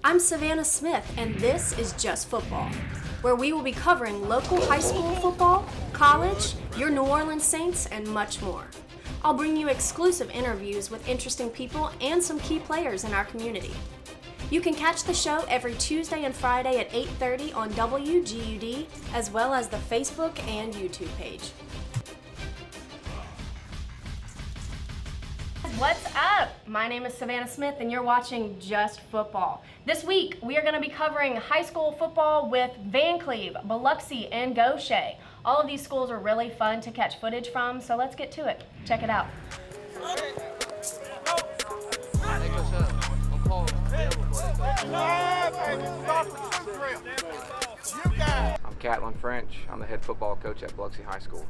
I'm Savannah Smith, and this is Just Football, where we will be covering local high school football, college, your New Orleans Saints, and much more. I'll bring you exclusive interviews with interesting people and some key players in our community. You can catch the show every Tuesday and Friday at 8:30 on WGUD, as well as the Facebook and YouTube page. What's up? My name is Savannah Smith, and you're watching Just Football. This week, we are going to be covering high school football with Van Cleve, Biloxi, and Gaucher. All of these schools are really fun to catch footage from, so let's get to it. Check it out. I'm Catlin French. I'm the head football coach at Biloxi High School.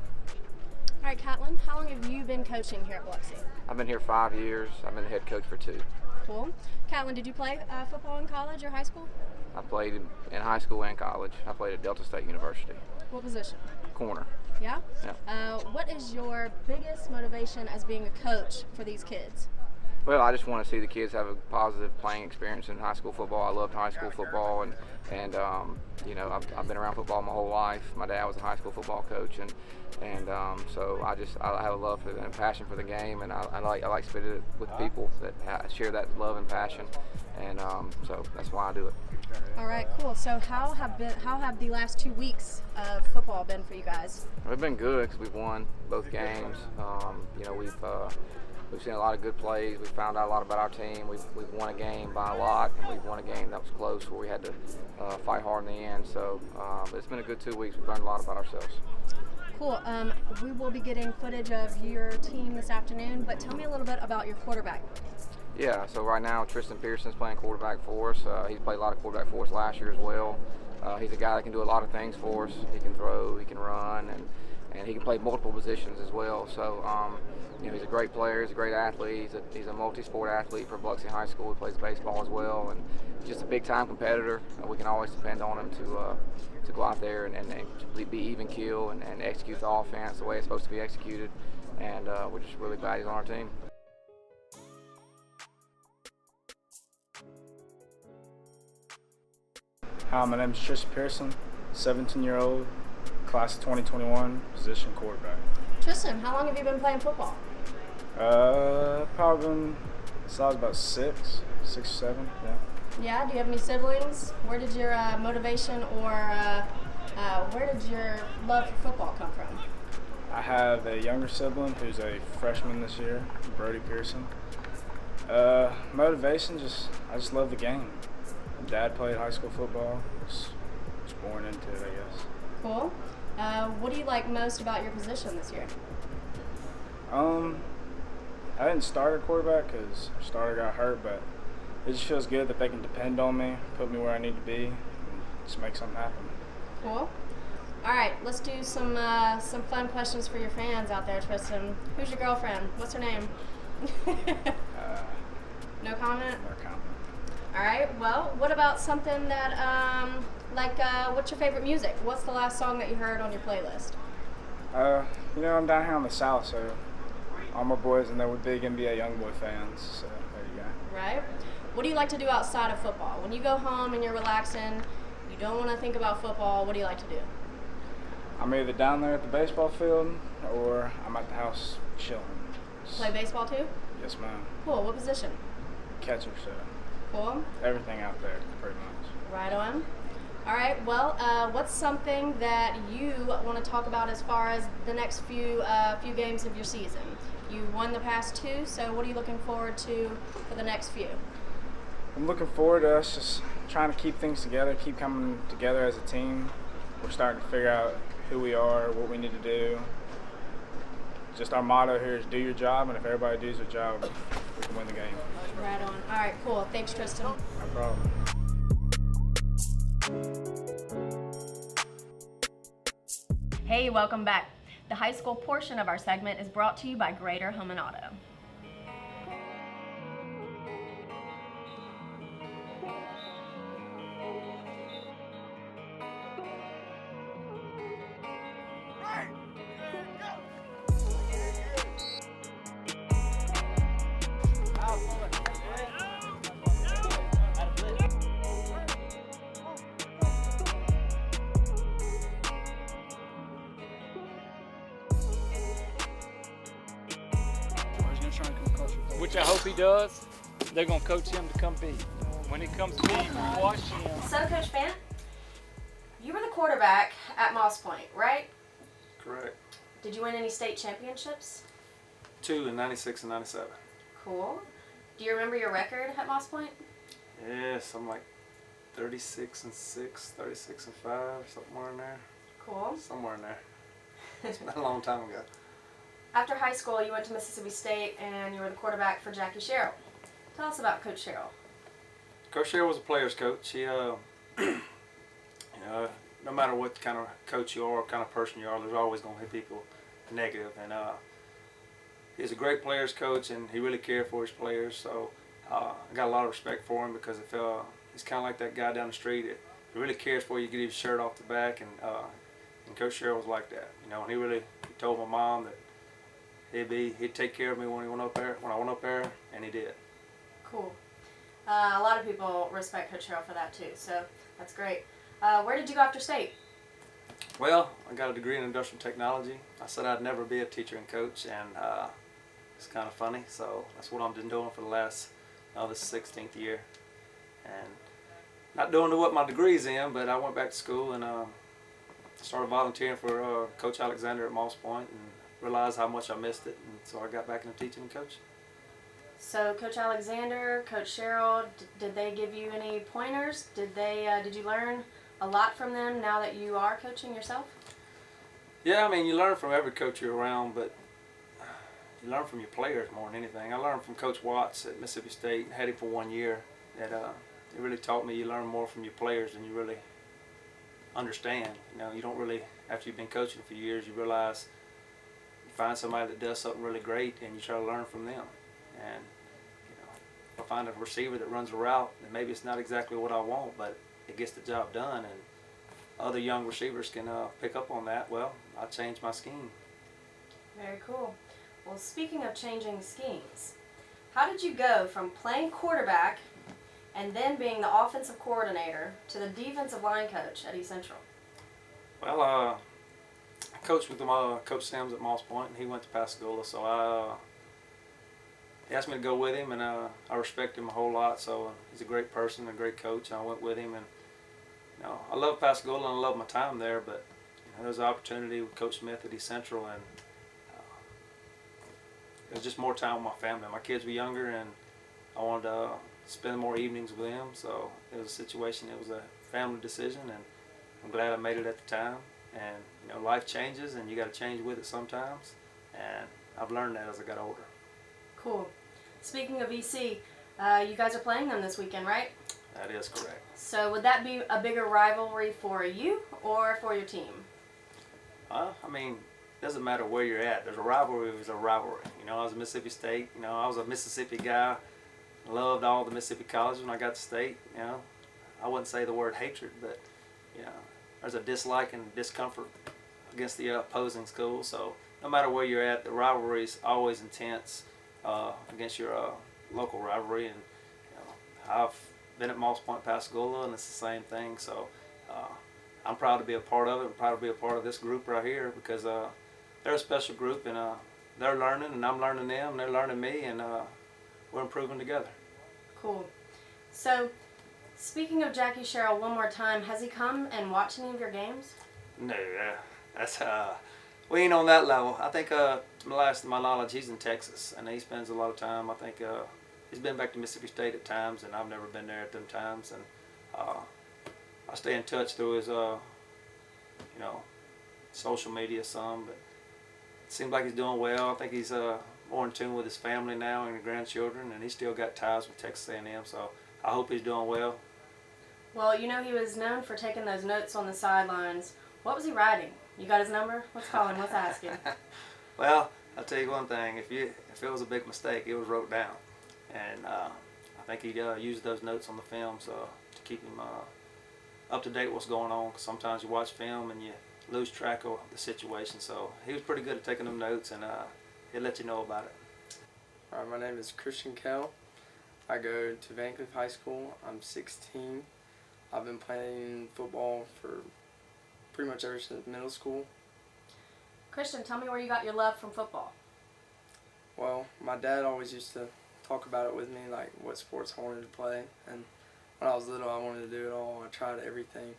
All right, Catlin, how long have you been coaching here at Biloxi? I've been here 5 years. I've been the head coach for 2. Cool. Catlin, did you play football in college or high school? I played in high school and college. I played at Delta State University. What position? Corner. Yeah? Yeah. What is your biggest motivation as being a coach for these kids? Well, I just want to see the kids have a positive playing experience in high school football. I loved high school football, and you know, I've been around football my whole life. My dad was a high school football coach, and so I have a love for and a passion for the game, and I like spending it with people that share that love and passion, and so that's why I do it. All right, cool. So how have the last 2 weeks of football been for you guys? It's been good because we've won both games. You know, we've seen a lot of good plays. We've found out a lot about our team. We've won a game by a lot, and we've won a game that was close where we had to fight hard in the end. So it's been a good 2 weeks. We've learned a lot about ourselves. Cool. We will be getting footage of your team this afternoon, but tell me a little bit about your quarterback. Yeah, so right now Tristan Pearson is playing quarterback for us. He's played a lot of quarterback for us last year as well. He's a guy that can do a lot of things for us. He can throw, he can run, and he can play multiple positions as well. So you know, he's a great player. He's a great athlete. He's a multi-sport athlete for Biloxi High School. He plays baseball as well, and just a big-time competitor. We can always depend on him to go out there and be even keel and execute the offense the way it's supposed to be executed. And we're just really glad he's on our team. Hi, my name is Tristan Pearson, 17-year-old, class of 2021, position quarterback. Tristan, how long have you been playing football? Probably been since I was about 6 or 7, yeah. Yeah, do you have any siblings? Where did your motivation or where did your love for football come from? I have a younger sibling who's a freshman this year, Brody Pearson. Motivation, I just love the game. My dad played high school football, was born into it, I guess. Cool. What do you like most about your position this year? I didn't start at quarterback because our starter got hurt, but it just feels good that they can depend on me, put me where I need to be, and just make something happen. Cool. All right, let's do some fun questions for your fans out there, Tristan. Who's your girlfriend? What's her name? No comment? No comment. All right, well, what about something that, what's your favorite music? What's the last song that you heard on your playlist? You know, I'm down here on the South, so all my boys, and they were big NBA YoungBoy fans, so there you go. Right. What do you like to do outside of football? When you go home and you're relaxing, you don't want to think about football, what do you like to do? I'm either down there at the baseball field or I'm at the house chilling. Play baseball too? Yes, ma'am. Cool. What position? Catcher, so Cool. everything out there, pretty much. Right on. All right. Well, what's something that you want to talk about as far as the next few games of your season? You won the past 2, so what are you looking forward to for the next few? I'm looking forward to us just trying to keep things together, keep coming together as a team. We're starting to figure out who we are, what we need to do. Just our motto here is do your job, and if everybody does their job, we can win the game. Right on. All right, cool. Thanks, Tristan. No problem. Hey, welcome back. The high school portion of our segment is brought to you by Greater Home and Auto. which I hope he does, they're going to coach him to compete. When he comes to me, watch him. So, Coach Fant, you were the quarterback at Moss Point, right? Correct. Did you win any state championships? 2 in 96 and 97. Cool. Do you remember your record at Moss Point? Yeah, something like 36 and 6, 36 and 5, somewhere in there. Cool. Somewhere in there. It's been a long time ago. After high school, you went to Mississippi State and you were the quarterback for Jackie Sherrill. Tell us about Coach Sherrill. Coach Sherrill was a player's coach. He, you know, no matter what kind of coach you are, what kind of person you are, there's always going to be people negative. And he's a great player's coach, and he really cared for his players. So I got a lot of respect for him because he's kind of like that guy down the street. He really cares for you. Get his shirt off the back, and Coach Sherrill was like that. You know, and he told my mom that he'd take care of me when I went up there, and he did. Cool. A lot of people respect Coach Sherrill for that too, so that's great. Where did you go after state? Well, I got a degree in industrial technology. I said I'd never be a teacher and coach, and it's kind of funny. So that's what I've been doing for the last, this 16th year, and not doing what my degree's in, but I went back to school and started volunteering for Coach Alexander at Moss Point, and realized how much I missed it, and so I got back into teaching and coaching. So Coach Alexander, Coach Sherrill, did they give you any pointers? Did you learn a lot from them now that you are coaching yourself? Yeah, I mean, you learn from every coach you're around, but you learn from your players more than anything. I learned from Coach Watts at Mississippi State, had him for 1 year. That it really taught me you learn more from your players than you really understand. You know, you don't really, after you've been coaching for years, you realize you find somebody that does something really great and you try to learn from them. And you know, if I find a receiver that runs a route, and maybe it's not exactly what I want, but it gets the job done, and other young receivers can pick up on that, well, I change my scheme. Very cool. Well, speaking of changing schemes, how did you go from playing quarterback and then being the offensive coordinator to the defensive line coach at East Central? Well, I coached with Coach Sims at Moss Point, and he went to Pascagoula, so he asked me to go with him, and I respect him a whole lot. So he's a great person, a great coach, and I went with him. And you know, I love Pascagoula and I love my time there, but you know, there was an opportunity with Coach Smith at East Central, and it was just more time with my family. My kids were younger, and I wanted to spend more evenings with them. So it was a situation. It was a family decision, and I'm glad I made it at the time. And you know, life changes, and you got to change with it sometimes. And I've learned that as I got older. Cool. Speaking of EC, you guys are playing them this weekend, right? That is correct. So would that be a bigger rivalry for you or for your team? I mean, it doesn't matter where you're at. There's a rivalry. There's a rivalry. You know, I was a Mississippi State. You know, I was a Mississippi guy. Loved all the Mississippi colleges when I got to state. You know, I wouldn't say the word hatred, but you know, there's a dislike and discomfort against the opposing school. So no matter where you're at, the rivalry is always intense against your local rivalry. And you know, I've been at Moss Point, Pascagoula, and it's the same thing. So I'm proud to be a part of it. I'm proud to be a part of this group right here because they're a special group, and they're learning, and I'm learning them, and they're learning me, and we're improving together. Cool. So, speaking of Jackie Sherrill, one more time, has he come and watched any of your games? No, that's we ain't on that level. I think to my knowledge, he's in Texas, and he spends a lot of time. I think he's been back to Mississippi State at times, and I've never been there at them times. And I stay in touch through his you know, social media some, but it seems like he's doing well. I think he's more in tune with his family now and the grandchildren, and he's still got ties with Texas A&M, so I hope he's doing well. Well, you know he was known for taking those notes on the sidelines. What was he writing? You got his number? Let's call him. Let's ask him. Well, I'll tell you one thing. If it was a big mistake, it was wrote down, and I think he used those notes on the film so to keep him up to date with what's going on. 'Cause sometimes you watch film and you lose track of the situation. So he was pretty good at taking them notes, and he'll let you know about it. Alright, my name is Christian Kell. I go to Van Cleef High School. I'm 16. I've been playing football for pretty much ever since middle school. Christian, tell me where you got your love from football. Well, my dad always used to talk about it with me, like what sports I wanted to play. And when I was little, I wanted to do it all. I tried everything,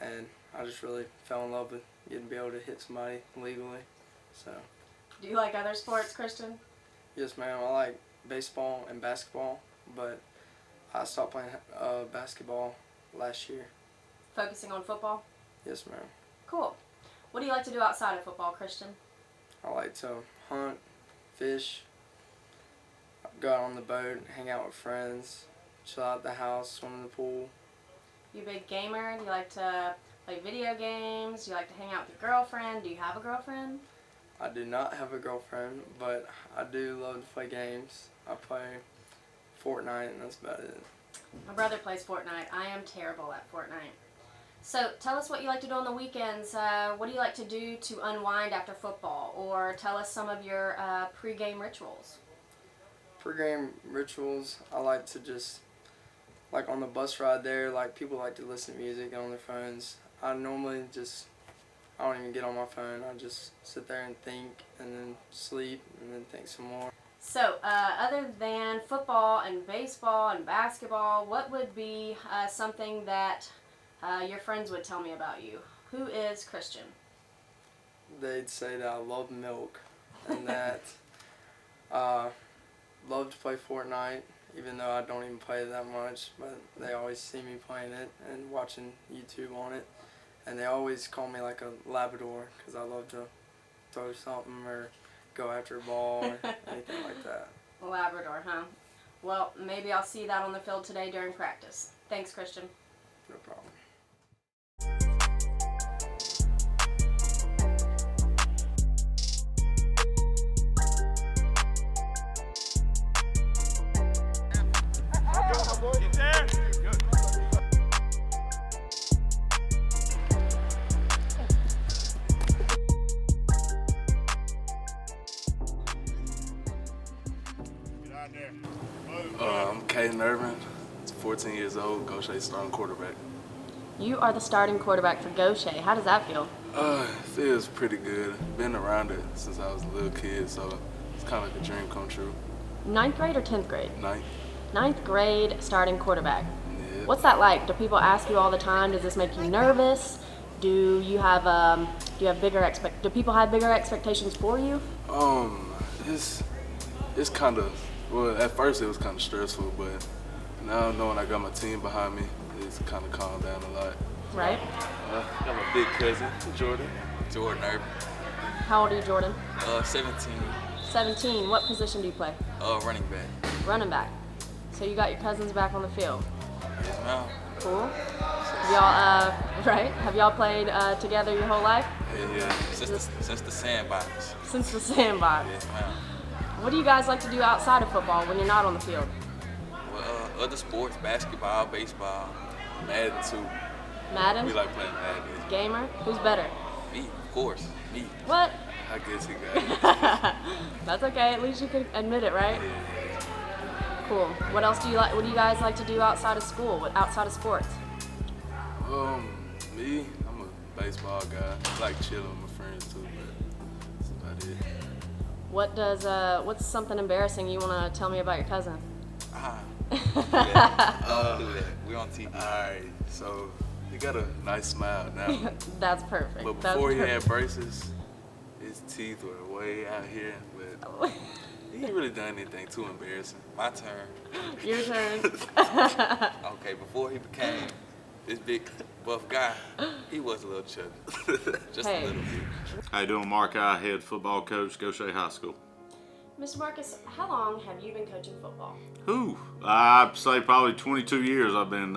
and I just really fell in love with getting to be able to hit somebody legally. So. Do you like other sports, Christian? Yes, ma'am. I like baseball and basketball, but I stopped playing basketball last year. Focusing on football? Yes, ma'am. Cool. What do you like to do outside of football, Christian? I like to hunt, fish, go out on the boat, hang out with friends, chill out at the house, swim in the pool. You a big gamer? Do you like to play video games? Do you like to hang out with your girlfriend? Do you have a girlfriend? I do not have a girlfriend, but I do love to play games. I play Fortnite, and that's about it. My brother plays Fortnite. I am terrible at Fortnite. So tell us what you like to do on the weekends. What do you like to do to unwind after football? Or tell us some of your pregame rituals. Pregame rituals, I like to just, like on the bus ride there, like people like to listen to music on their phones. I normally just, I don't even get on my phone. I just sit there and think and then sleep and then think some more. So other than football and baseball and basketball, what would be something that your friends would tell me about you? Who is Christian? They'd say that I love milk and that love to play Fortnite, even though I don't even play it that much, but they always see me playing it and watching YouTube on it. And they always call me like a Labrador because I love to throw something or go after a ball or anything like that. Labrador, huh? Well, maybe I'll see that on the field today during practice. Thanks, Christian. No problem. Get there. Good. Get out there. I'm Caden Irvin, 14 years old, Gaucher starting quarterback. You are the starting quarterback for Gaucher. How does that feel? It feels pretty good. Been around it since I was a little kid, so it's kind of like a dream come true. 9th grade or 10th grade? Ninth. 9th grade starting quarterback. Yeah. What's that like? Do people ask you all the time? Does this make you nervous? Do you have do people have bigger expectations for you? It's kind of, well, at first it was kind of stressful, but now knowing I got my team behind me, it's kind of calmed down a lot. Right? Got my big cousin, Jordan. Jordan Irvin. How old are you, Jordan? 17. 17. What position do you play? Running back. Running back. So you got your cousins back on the field. Yes, ma'am. Cool. Have y'all, right? Have y'all played together your whole life? Yeah. Since the sandbox. Since the sandbox. Yes, ma'am. What do you guys like to do outside of football when you're not on the field? Well, other sports, basketball, baseball. Madden too. Madden? We like playing Madden. Gamer? Who's better? Me, of course. Me. What? I guess he got it. That's okay. At least you can admit it, right? Cool. What else do you like? What do you guys like to do outside of school? Outside of sports? Me, I'm a baseball guy. I like chilling with my friends too, but that's about it. What's something embarrassing you want to tell me about your cousin? Don't do that. We're on TV. Alright, so he got a nice smile now. That's perfect. But That's before he perfect. had braces, his teeth were way out here. But he ain't really done anything too embarrassing. My turn. Your turn. Okay, before he became this big buff guy, he was a little chubby. Just Hey. a little bit. How you doing, Mark? I head football coach, Gaucher High School. Mr. Marcus, how long have you been coaching football? I'd say probably 22 years I've been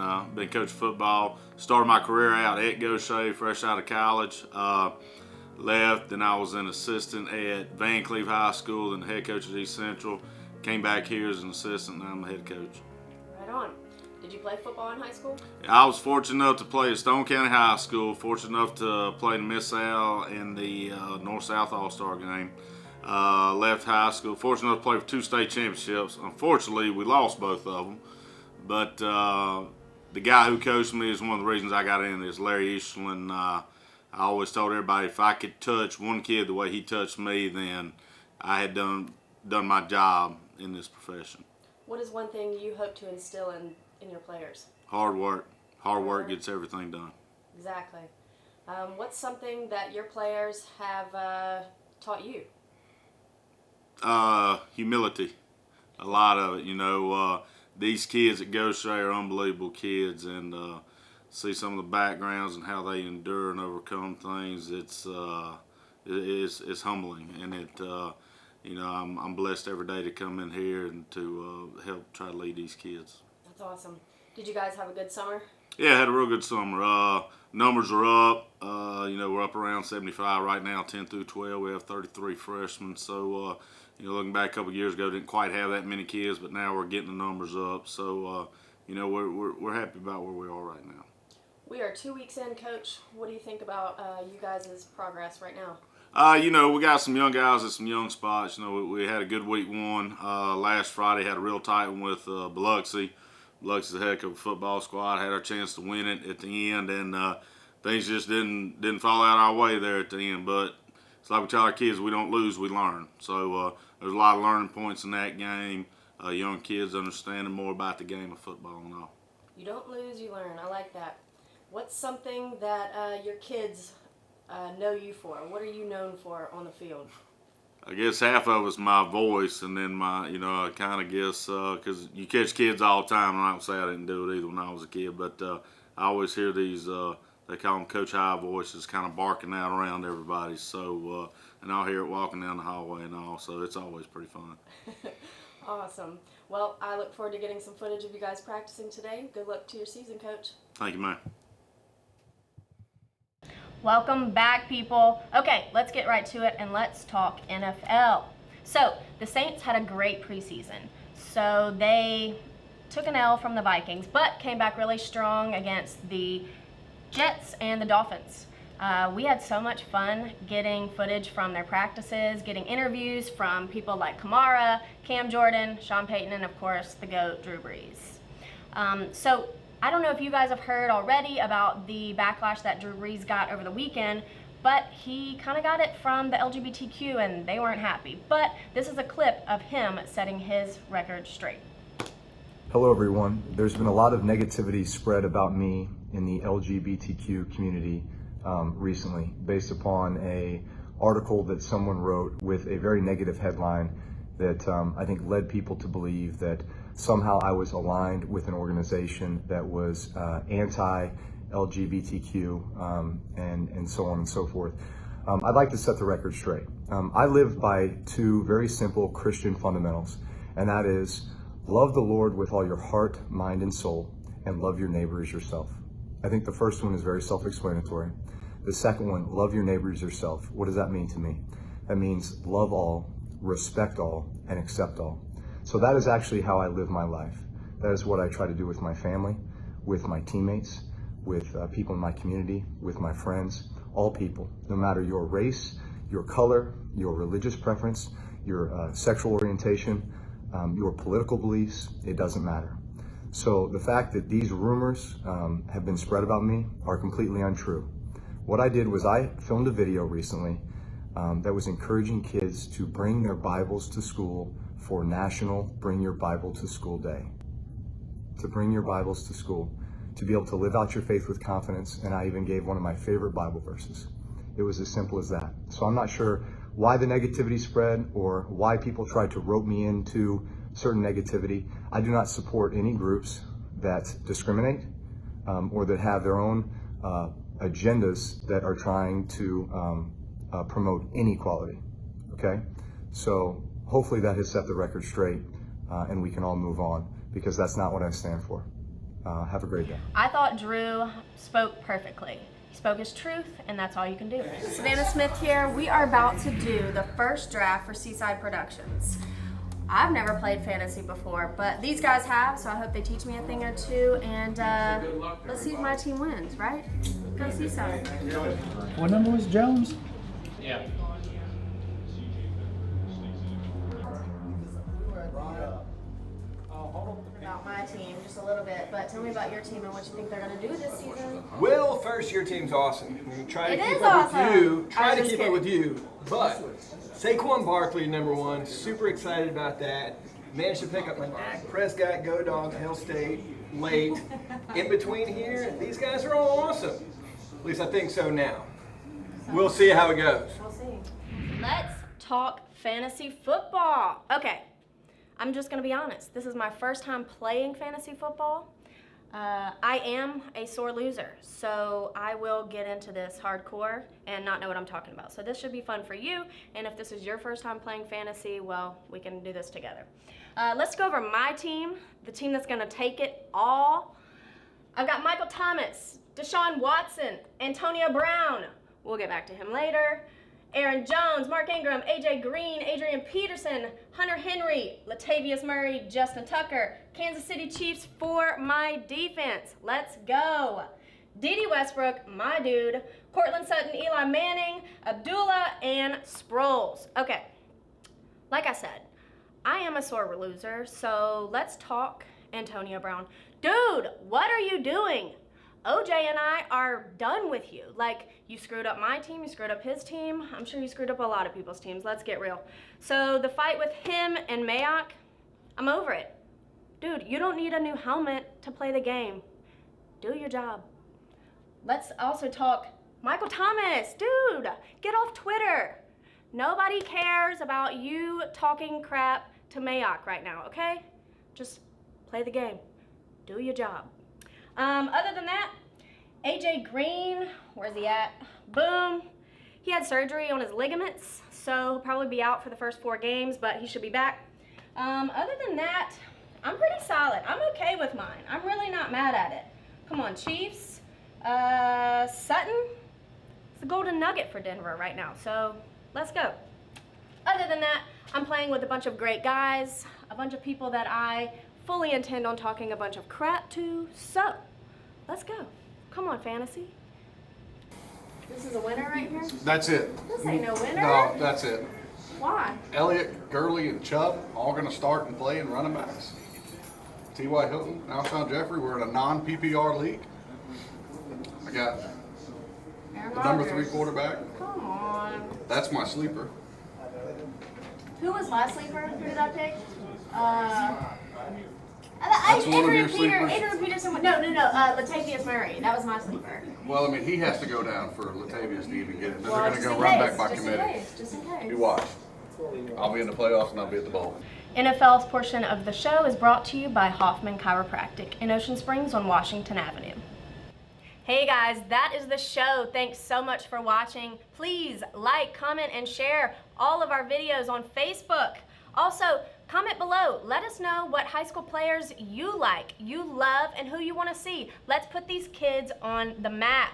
coaching football. Started my career out at Gaucher, fresh out of college. Left, then I was an assistant at Van Cleve High School, then the head coach at East Central. Came back here as an assistant, and I'm the head coach. Right on. Did you play football in high school? I was fortunate enough to play at Stone County High School, fortunate enough to play in Miss Al in the North-South All-Star game. Left high school, fortunate enough to play for 2 state championships. Unfortunately, we lost both of them. But the guy who coached me is one of the reasons I got in this, Larry Eastland. I always told everybody if I could touch one kid the way he touched me, then I had done my job in this profession. What is one thing you hope to instill in your players? Hard work. Hard work gets everything done. Exactly. What's something that your players have taught you? Humility. A lot of it. These kids at Go Stray are unbelievable kids, and see some of the backgrounds and how they endure and overcome things. It's humbling, and I'm blessed every day to come in here and to help try to lead these kids. That's awesome. Did you guys have a good summer? Yeah, had a real good summer. Numbers are up. We're up around 75 right now, 10 through 12. We have 33 freshmen. So, looking back a couple of years ago, didn't quite have that many kids, but now we're getting the numbers up. So, we're happy about where we are right now. We are 2 weeks in, Coach. What do you think about you guys' progress right now? We got some young guys at some young spots. We had a good week one. Last Friday had a real tight one with Biloxi. Biloxi's a heck of a football squad. Had our chance to win it at the end, and things just didn't fall out our way there at the end. But it's like we tell our kids, we don't lose, we learn. So there's a lot of learning points in that game. Young kids understanding more about the game of football and all. You don't lose, you learn. I like that. What's something that your kids know you for? What are you known for on the field? I guess half of it's my voice, and then I kind of guess, because you catch kids all the time, and I don't say I didn't do it either when I was a kid, but I always hear these, they call them Coach High voices, kind of barking out around everybody, so, and I'll hear it walking down the hallway and all, so it's always pretty fun. Awesome. Well, I look forward to getting some footage of you guys practicing today. Good luck to your season, Coach. Thank you, man. Welcome back, people. Okay, let's get right to it and let's talk NFL. So, the Saints had a great preseason. So, they took an L from the Vikings, but came back really strong against the Jets and the Dolphins. We had so much fun getting footage from their practices, getting interviews from people like Kamara, Cam Jordan, Sean Payton, and of course, the GOAT, Drew Brees. I don't know if you guys have heard already about the backlash that Drew Brees got over the weekend, but he kind of got it from the LGBTQ and they weren't happy. But this is a clip of him setting his record straight. Hello everyone. There's been a lot of negativity spread about me in the LGBTQ community recently based upon an article that someone wrote with a very negative headline that I think led people to believe that somehow I was aligned with an organization that was anti-LGBTQ and so on and so forth. I'd like to set the record straight. I live by two very simple Christian fundamentals, and that is love the Lord with all your heart, mind, and soul, and love your neighbor as yourself. I think the first one is very self-explanatory. The second one, love your neighbor as yourself. What does that mean to me? That means love all, respect all, and accept all. So that is actually how I live my life. That is what I try to do with my family, with my teammates, with people in my community, with my friends, all people, no matter your race, your color, your religious preference, your sexual orientation, your political beliefs, it doesn't matter. So the fact that these rumors have been spread about me are completely untrue. What I did was I filmed a video recently that was encouraging kids to bring their Bibles to school for National Bring Your Bible to School Day. To bring your Bibles to school, to be able to live out your faith with confidence, and I even gave one of my favorite Bible verses. It was as simple as that. So I'm not sure why the negativity spread or why people tried to rope me into certain negativity. I do not support any groups that discriminate or that have their own agendas that are trying to promote inequality, okay? So hopefully that has set the record straight and we can all move on, because that's not what I stand for. Have a great day. I thought Drew spoke perfectly. He spoke his truth, and that's all you can do. Savannah Smith here. We are about to do the first draft for Seaside Productions. I've never played fantasy before, but these guys have, so I hope they teach me a thing or two, and let's see if my team wins, right? Go Seaside. What number was Jones? Yeah. About my team just a little bit, but tell me about your team and what you think they're going to do this season. Well, first, your team's awesome. We try to It keep is up with awesome. you. I Try was to just keep kidding. up with you. But Saquon Barkley, number one, super excited about that. managed to pick up my Dak Prescott, Go Dogs, Hill State, late. In between here, these guys are all awesome. At least I think so now. We'll see how it goes. We'll see. Let's talk fantasy football. Okay, I'm just going to be honest. This is my first time playing fantasy football. I am a sore loser, so I will get into this hardcore and not know what I'm talking about. So this should be fun for you, and if this is your first time playing fantasy, well, we can do this together. Let's go over my team, the team that's going to take it all. I've got Michael Thomas, Deshaun Watson, Antonio Brown. We'll get back to him later. Aaron Jones, Mark Ingram, AJ Green, Adrian Peterson, Hunter Henry, Latavius Murray, Justin Tucker, Kansas City Chiefs for my defense. Let's go. Dede Westbrook, my dude, Cortland Sutton, Eli Manning, Abdullah, and Sproles. Okay, like I said, I am a sore loser, so let's talk Antonio Brown. Dude, what are you doing? OJ and I are done with you. Like, you screwed up my team, you screwed up his team. I'm sure you screwed up a lot of people's teams. Let's get real. So the fight with him and Mayock, I'm over it. Dude, you don't need a new helmet to play the game. Do your job. Let's also talk Michael Thomas. Dude, get off Twitter. Nobody cares about you talking crap to Mayock right now, okay? Just play the game. Do your job. Other than that, AJ Green, where's he at? Boom. He had surgery on his ligaments, so he'll probably be out for the first 4 games, but he should be back. Other than that, I'm pretty solid. I'm okay with mine. I'm really not mad at it. Come on, Chiefs. Sutton. It's the golden nugget for Denver right now, so let's go. Other than that, I'm playing with a bunch of great guys, a bunch of people that I fully intend on talking a bunch of crap to, so let's go. Come on, fantasy. This is a winner right here? That's it. This ain't no winner. No, that's it. Why? Elliott, Gurley, and Chubb all going to start and play in running backs. T.Y. Hilton, Alshon Jeffrey, we're in a non-PPR league. I got the number 3 quarterback. Come on. That's my sleeper. Who was my sleeper? Who did I pick? That's one of your sleepers? Adrian Peterson. No. Latavius Murray. That was my sleeper. Well, I mean, he has to go down for Latavius to even get it. They're Well, going to just go in run case, back by just in committee. case, just in case. You watch. I'll be in the playoffs and I'll be at the bowl. NFL's portion of the show is brought to you by Hoffman Chiropractic in Ocean Springs on Washington Avenue. Hey guys, that is the show. Thanks so much for watching. Please like, comment, and share all of our videos on Facebook. Also, comment below. Let us know what high school players you like, you love, and who you want to see. Let's put these kids on the map.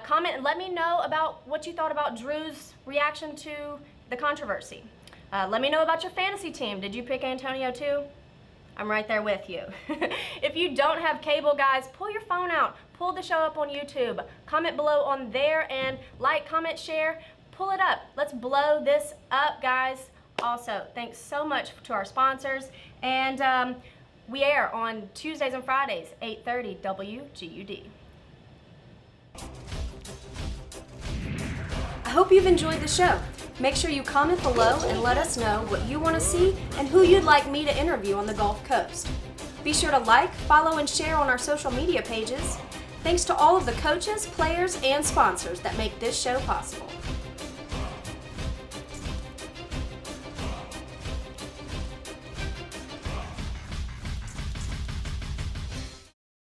Comment and let me know about what you thought about Drew's reaction to the controversy. Let me know about your fantasy team. Did you pick Antonio too? I'm right there with you. If you don't have cable, guys, pull your phone out. Pull the show up on YouTube. Comment below on there and like, comment, share. Pull it up. Let's blow this up, guys. Also, thanks so much to our sponsors. And we air on Tuesdays and Fridays, 8:30 WGUD. I hope you've enjoyed the show. Make sure you comment below and let us know what you want to see and who you'd like me to interview on the Gulf Coast. Be sure to like, follow, and share on our social media pages. Thanks to all of the coaches, players, and sponsors that make this show possible.